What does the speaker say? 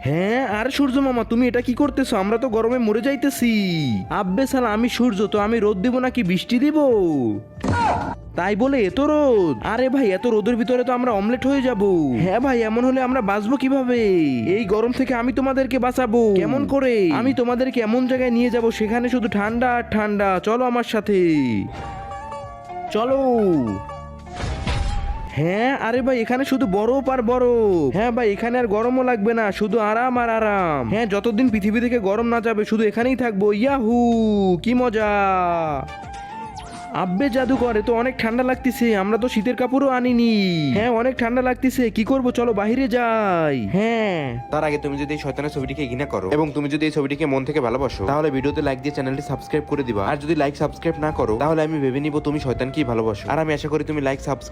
হ্যাঁ, আর সূর্য মামা তুমি এটা কি করতেছো? আমরা তো গরমে মরে যাইতেছি। আব্বে শালা, আমি সূর্য, তো আমি রোদ দিব নাকি বৃষ্টি দিব? তাই বলে এত রোদ? আরে ভাই, এত রোদের ভিতরে তো আমরা অমলেট হয়ে যাব। হ্যাঁ ভাই, এমন হলে আমরা বাঁচবো কিভাবে? এই গরম থেকে আমি তোমাদেরকে বাঁচাবো কেমন করে? আমি তোমাদেরকে এমন জায়গায় নিয়ে যাব সেখানে শুধু ঠান্ডা আর ঠান্ডা। চলো আমার সাথে, চলো। হ্যাঁ, আরে ভাই, এখানে শুধু বরফ আর বরফ। হ্যাঁ ভাই, এখানে আর গরমও লাগবে না, শুধু আরাম আর আরাম। হ্যাঁ, যতদিন পৃথিবী থেকে গরম না যাবে শুধু এখানেই থাকবো। ইয়াহু, কি মজা! আব্বে জাদুকর, এ তো অনেক ঠান্ডা লাগতেছে, আমরা তো শীতের কাপড়ও আনিনি। হ্যাঁ, অনেক ঠান্ডা লাগতেছে, কি করব? চলো বাইরে যাই। হ্যাঁ, তার আগে তুমি যদি এই শয়তানের ছবিটিকে ঘৃণা করো এবং তুমি যদি এই ছবিটিকে মন থেকে ভালোবাসো, তাহলে ভিডিওতে লাইক দিয়ে চ্যানেলটি সাবস্ক্রাইব করে দিবা। আর যদি লাইক সাবস্ক্রাইব না করো, তাহলে আমি ভেবে নিব তুমি শয়তানকেই ভালোবাসো। আর আমি আশা করি তুমি লাইক সাবস্ক্রাইব